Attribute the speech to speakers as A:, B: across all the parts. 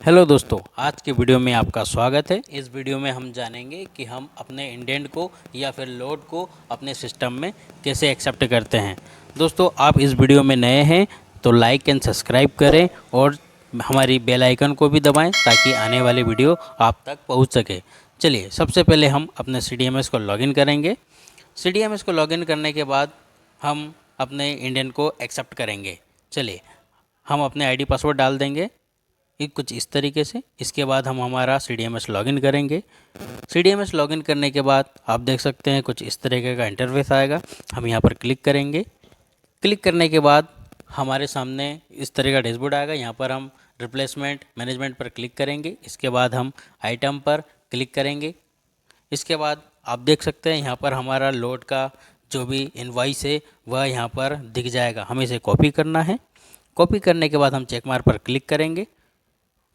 A: Hello दोस्तों, आज के वीडियो में आपका स्वागत है। इस वीडियो में हम जानेंगे कि हम अपने इंडेंट को या फिर लोड को अपने सिस्टम में कैसे एक्सेप्ट करते हैं। दोस्तों, आप इस वीडियो में नए हैं तो लाइक एंड सब्सक्राइब करें और हमारी बेल आइकन को भी दबाएं ताकि आने वाली वीडियो आप तक पहुंच सके। चलिए, सबसे पहले हम अपने CDMS को लॉगिन करेंगे। CDMS को लॉगिन करने के बाद हम अपने इंडेंट को एक्सेप्ट करेंगे। चलिए, हम अपने आईडी पासवर्ड डाल देंगे कुछ इस तरीके से। इसके बाद हम हमारा CDMS लॉगिन करेंगे। CDMS लॉगिन करने के बाद आप देख सकते हैं कुछ इस तरीके का इंटरफेस आएगा। हम यहाँ पर क्लिक करेंगे। क्लिक करने के बाद हमारे सामने इस तरह का डैशबोर्ड आएगा। यहाँ पर हम रिप्लेसमेंट मैनेजमेंट पर क्लिक करेंगे। इसके बाद हम आइटम पर क्लिक करेंगे। इसके बाद आप देख सकते हैं यहाँ पर हमारा लोड का जो भी इनवॉइस है वह यहाँ पर दिख जाएगा। हमें इसे कॉपी करना है। कॉपी करने के बाद हम चेक मार्क पर क्लिक करेंगे,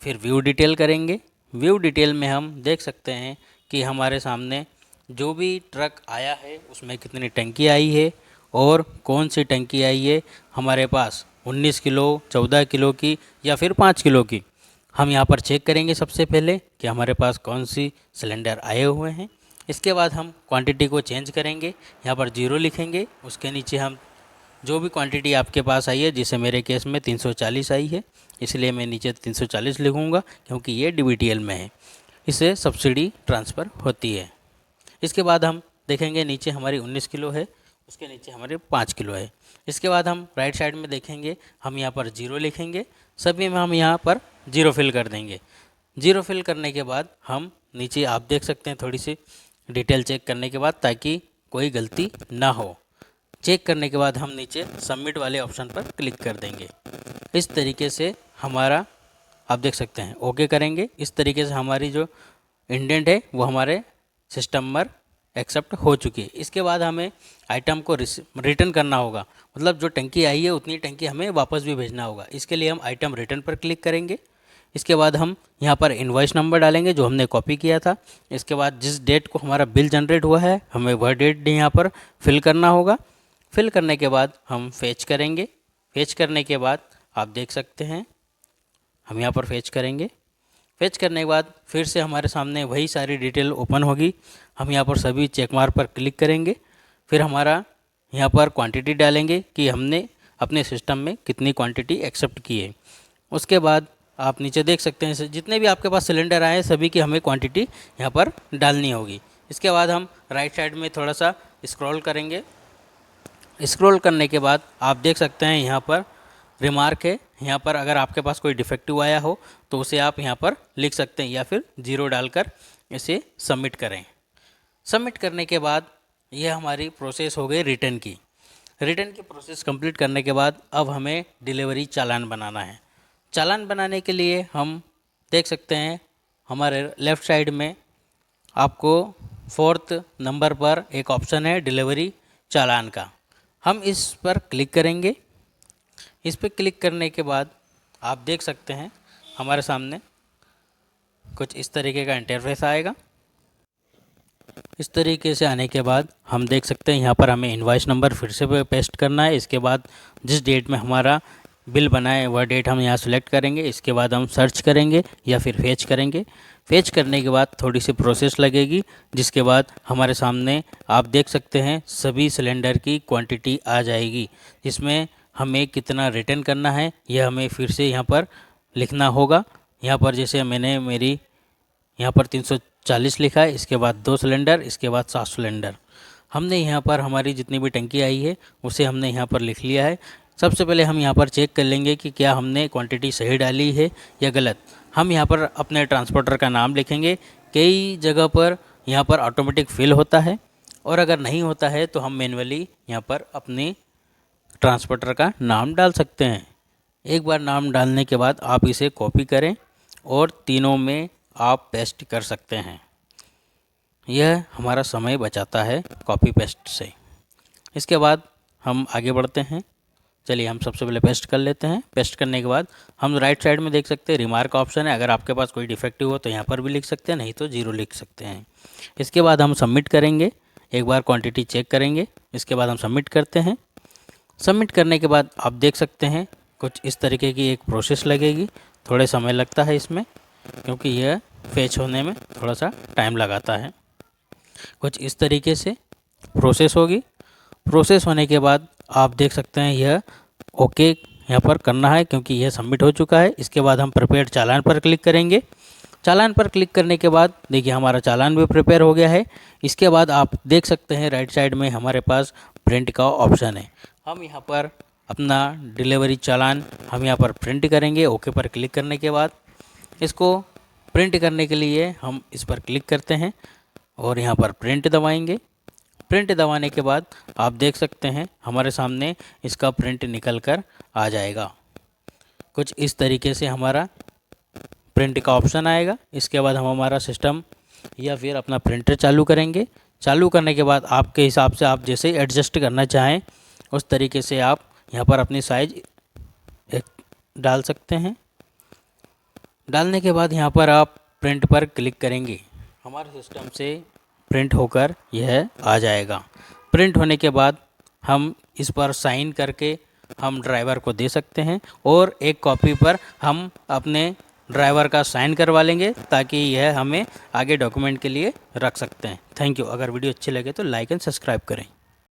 A: फिर व्यू डिटेल करेंगे। व्यू डिटेल में हम देख सकते हैं कि हमारे सामने जो भी ट्रक आया है उसमें कितनी टंकी आई है और कौन सी टंकी आई है हमारे पास, 19 किलो, 14 किलो की या फिर 5 किलो की। हम यहाँ पर चेक करेंगे सबसे पहले कि हमारे पास कौन सी सिलेंडर आए हुए हैं। इसके बाद हम क्वांटिटी को चेंज करेंगे। यहाँ पर 0 लिखेंगे। उसके नीचे हम जो भी क्वांटिटी आपके पास आई है, जैसे मेरे केस में 340 आई है, इसलिए मैं नीचे 340 लिखूँगा क्योंकि ये DBTL में है। इससे सब्सिडी ट्रांसफ़र होती है। इसके बाद हम देखेंगे नीचे हमारी 19 किलो है, उसके नीचे हमारे 5 किलो है। इसके बाद हम राइट साइड में देखेंगे, हम यहाँ पर 0 लिखेंगे। सभी में हम यहाँ पर 0 फिल कर देंगे। 0 फिल करने के बाद हम नीचे आप देख सकते हैं थोड़ी सी डिटेल चेक करने के बाद, ताकि कोई गलती ना हो। चेक करने के बाद हम नीचे सबमिट वाले ऑप्शन पर क्लिक कर देंगे। इस तरीके से हमारा आप देख सकते हैं ओके करेंगे। इस तरीके से हमारी जो इंडेंट है वो हमारे सिस्टम पर एक्सेप्ट हो चुकी है। इसके बाद हमें आइटम को रिटर्न करना होगा, मतलब जो टंकी आई है उतनी टंकी हमें वापस भी भेजना होगा। इसके लिए हम आइटम रिटर्न पर क्लिक करेंगे। इसके बाद हम यहाँ पर इनवॉइस नंबर डालेंगे जो हमने कॉपी किया था। इसके बाद जिस डेट को हमारा बिल जनरेट हुआ है हमें वह डेट यहाँ पर फिल करना होगा। फिल करने के बाद हम फेच करेंगे। फेच करने के बाद आप देख सकते हैं हम यहाँ पर फेच करेंगे। फेच करने के बाद फिर से हमारे सामने वही सारी डिटेल ओपन होगी। हम यहाँ पर सभी चेक मार्क पर क्लिक करेंगे। फिर हमारा यहाँ पर क्वांटिटी डालेंगे कि हमने अपने सिस्टम में कितनी क्वांटिटी एक्सेप्ट की है। उसके बाद आप नीचे देख सकते हैं जितने भी आपके पास सिलेंडर आए सभी की हमें क्वांटिटी यहाँ पर डालनी होगी। इसके बाद हम राइट साइड में थोड़ा सा स्क्रॉल करेंगे। स्क्रॉल करने के बाद आप देख सकते हैं यहाँ पर रिमार्क है। यहाँ पर अगर आपके पास कोई डिफेक्टिव आया हो तो उसे आप यहाँ पर लिख सकते हैं या फिर 0 डालकर इसे सबमिट करें। सबमिट करने के बाद यह हमारी प्रोसेस हो गई रिटर्न की। रिटर्न की प्रोसेस कंप्लीट करने के बाद अब हमें डिलीवरी चालान बनाना है। चालान बनाने के लिए हम देख सकते हैं हमारे लेफ़्ट साइड में आपको 4th नंबर पर एक ऑप्शन है डिलीवरी चालान का। हम इस पर क्लिक करेंगे। इस पर क्लिक करने के बाद आप देख सकते हैं हमारे सामने कुछ इस तरीके का इंटरफेस आएगा। इस तरीके से आने के बाद हम देख सकते हैं यहाँ पर हमें इनवॉइस नंबर फिर से पेस्ट करना है। इसके बाद जिस डेट में हमारा बिल बना है वह डेट हम यहाँ सेलेक्ट करेंगे। इसके बाद हम सर्च करेंगे या फिर फेच करेंगे। फेच करने के बाद थोड़ी सी प्रोसेस लगेगी, जिसके बाद हमारे सामने आप देख सकते हैं सभी सिलेंडर की क्वांटिटी आ जाएगी, जिसमें हमें कितना रिटर्न करना है यह हमें फिर से यहाँ पर लिखना होगा। यहाँ पर जैसे मैंने मेरी यहाँ पर 340 लिखा है, इसके बाद 2 सिलेंडर, इसके बाद 7 सिलेंडर। हमने यहाँ पर हमारी जितनी भी टंकी आई है उसे हमने यहाँ पर लिख लिया है। सबसे पहले हम यहाँ पर चेक कर लेंगे कि क्या हमने क्वांटिटी सही डाली है या गलत। हम यहाँ पर अपने ट्रांसपोर्टर का नाम लिखेंगे। कई जगह पर यहाँ पर ऑटोमेटिक फिल होता है और अगर नहीं होता है तो हम मैन्युअली यहाँ पर अपने ट्रांसपोर्टर का नाम डाल सकते हैं। एक बार नाम डालने के बाद आप इसे कॉपी करें और तीनों में आप पेस्ट कर सकते हैं। यह हमारा समय बचाता है कॉपी पेस्ट से। इसके बाद हम आगे बढ़ते हैं। चलिए, हम सबसे पहले पेस्ट कर लेते हैं। पेस्ट करने के बाद हम राइट साइड में देख सकते हैं रिमार्क ऑप्शन है। अगर आपके पास कोई डिफेक्टिव हो तो यहाँ पर भी लिख सकते हैं, नहीं तो 0 लिख सकते हैं। इसके बाद हम सबमिट करेंगे। एक बार क्वांटिटी चेक करेंगे, इसके बाद हम सबमिट करते हैं। सबमिट करने के बाद आप देख सकते हैं कुछ इस तरीके की एक प्रोसेस लगेगी। थोड़े समय लगता है इसमें, क्योंकि यह फेच होने में थोड़ा सा टाइम लगाता है। कुछ इस तरीके से प्रोसेस होगी। प्रोसेस होने के बाद आप देख सकते हैं यह ओके यहाँ पर करना है, क्योंकि यह सबमिट हो चुका है। इसके बाद हम प्रिपेयर चालान पर क्लिक करेंगे। चालान पर क्लिक करने के बाद देखिए हमारा चालान भी प्रिपेयर हो गया है। इसके बाद आप देख सकते हैं राइट साइड में हमारे पास प्रिंट का ऑप्शन है। हम यहाँ पर अपना डिलीवरी चालान हम यहाँ पर प्रिंट करेंगे। ओके पर क्लिक करने के बाद इसको प्रिंट करने के लिए हम इस पर क्लिक करते हैं और यहाँ पर प्रिंट दबाएंगे। प्रिंट दबाने के बाद आप देख सकते हैं हमारे सामने इसका प्रिंट निकल कर आ जाएगा। कुछ इस तरीके से हमारा प्रिंट का ऑप्शन आएगा। इसके बाद हम हमारा सिस्टम या फिर अपना प्रिंटर चालू करेंगे। चालू करने के बाद आपके हिसाब से आप जैसे एडजस्ट करना चाहें उस तरीके से आप यहाँ पर अपनी साइज डाल सकते हैं। डालने के बाद यहाँ पर आप प्रिंट पर क्लिक करेंगे। हमारे सिस्टम से प्रिंट होकर यह आ जाएगा। प्रिंट होने के बाद हम इस पर साइन करके हम ड्राइवर को दे सकते हैं और एक कॉपी पर हम अपने ड्राइवर का साइन करवा लेंगे, ताकि यह हमें आगे डॉक्यूमेंट के लिए रख सकते हैं। Thank you. अगर वीडियो अच्छी लगे तो लाइक एंड सब्सक्राइब करें।